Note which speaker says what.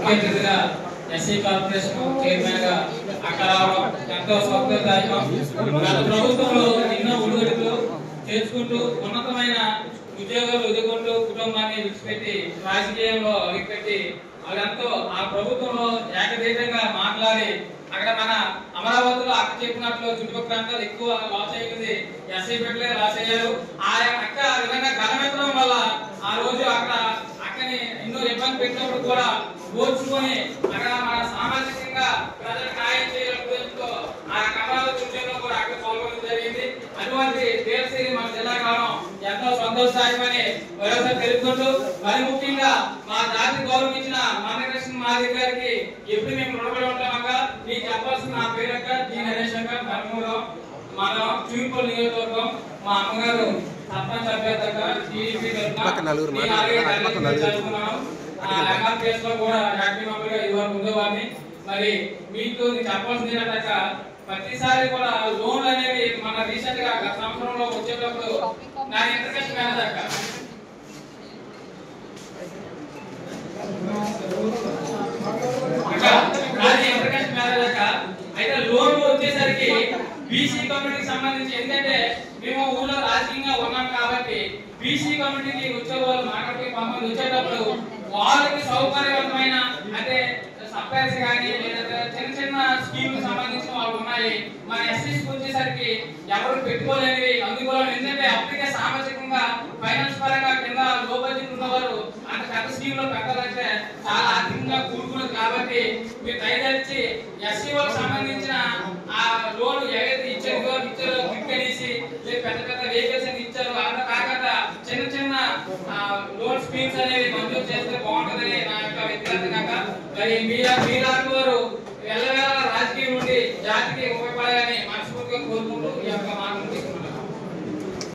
Speaker 1: ముఖ్య అతిథిగా SC corporation chairman గా అక్కడ ఎంతో సౌకర్యదాయకం. గత ప్రభుత్వంలో ఎన్నో ఒడిదుడుకులు చేసుకుంటూ ఉన్నతమైన ఉద్యోగాలు ఎదుర్కొంటూ కుటుంబాన్ని విడిచిపెట్టి రాజకీయంలో అడుగుపెట్టి వాళ్ళంతో ఆ ప్రభుత్వంలో ఏకదేశంగా మాట్లాడి అక్కడ మన అమరావతిలో అక్క చెప్పినట్లు చుట్టుపక్కల అంతా ఎక్కువ లాస్ అయ్యింది, ఎస్ఐ పెట్టలే లాస్ అయ్యారు. ఆ అక్క విధంగా గలమెత్తడం వల్ల ఆ రోజు అక్కని ఎన్నో ఇబ్బంది పెట్టినప్పుడు కూడా ఓర్చుకొని అక్కడ మన సామాజికంగా ప్రజలకు న్యాయం చేయడంతో ఆ అమరావతి విషయంలో కూడా అక్కడ పాల్గొనడం జరిగింది. అటువంటి దేవశ్రీ మన జిల్లా కావడం ఎంతో సంతోషదాయకమని మరోసారి తెలుపుకుంటూ, మరి ముఖ్యంగా మా జాతి గౌరవించిన మందకృష్ణ మాదిరి గారికి ఎప్పుడు మేము రుణపడి ఉంటామక్క. మీకు చెప్పాల్సిన నా పేరక్క జి నరేష్ అక్క, కర్నూలు మన చూపల్ నియోజకవర్గం. మా అమ్మగారు సర్పంచ్ అభ్యర్థక టీడీపీ కూడా యాక్టివ్ మెంబర్గా ఇదివరకు ఉండేవాడిని. మరి మీకు చెప్పాల్సింది ఏంటంటే ప్రతిసారి కూడా లోన్లు అనేవి మన రీసెంట్ గా గత సంవత్సరంలో వచ్చేటప్పుడు నా ఇంటర్కషన్ మేనేజర్ అయితే లోన్ వచ్చేసరికి బీసీ కమ్యూనిటీకి సంబంధించి, ఎందుకంటే మేము ఊళ్ళో రాజకీయంగా ఉన్నాం కాబట్టి బీసీ కమ్యూనిటీకి వచ్చే వాళ్ళు మార్కెట్కి పంపండి వచ్చేటప్పుడు వాళ్ళకి సౌకర్యవంతమైన అంటే సప్లైస్ కానీ లేదా చిన్న చిన్న స్కీమ్ సంబంధించిన వాళ్ళు ఉన్నాయి. మన ఎస్సీస్కి వచ్చేసరికి ఎవరు పెట్టుకోలేనివి అందుకోవాలి. ఎందుకంటే అప్పటికే సామాజికంగా ఫైనాన్స్ పరంగా కింద లో బడ్జెట్ ఉన్నవారు అంత పెద్ద స్కీమ్ లో పెట్టాలంటే చాలా ఆర్థికంగా కూడుకున్నది. కాబట్టి మీరు దయచేసి ఎస్సీ వాళ్ళకి సంబంధించిన ఆ లోన్ ఏదైతే ఇచ్చారో క్లిక్ అనేసి పెద్ద పెద్ద వెహికల్స్ అని ఇచ్చారు, అంత కాకుండా చిన్న చిన్న లోన్ స్కీమ్స్ అనేవి మంజూరు చేస్తే బాగుంటుందని నా యొక్క వ్యక్తిగతంగా. మరి మీలాంటి వారు ఎల్లవేళ రాజకీయం నుండి జాతికి ఉపయోగపడాలని మనస్ఫూర్తిగా కోరుకుంటూ ఈ యొక్క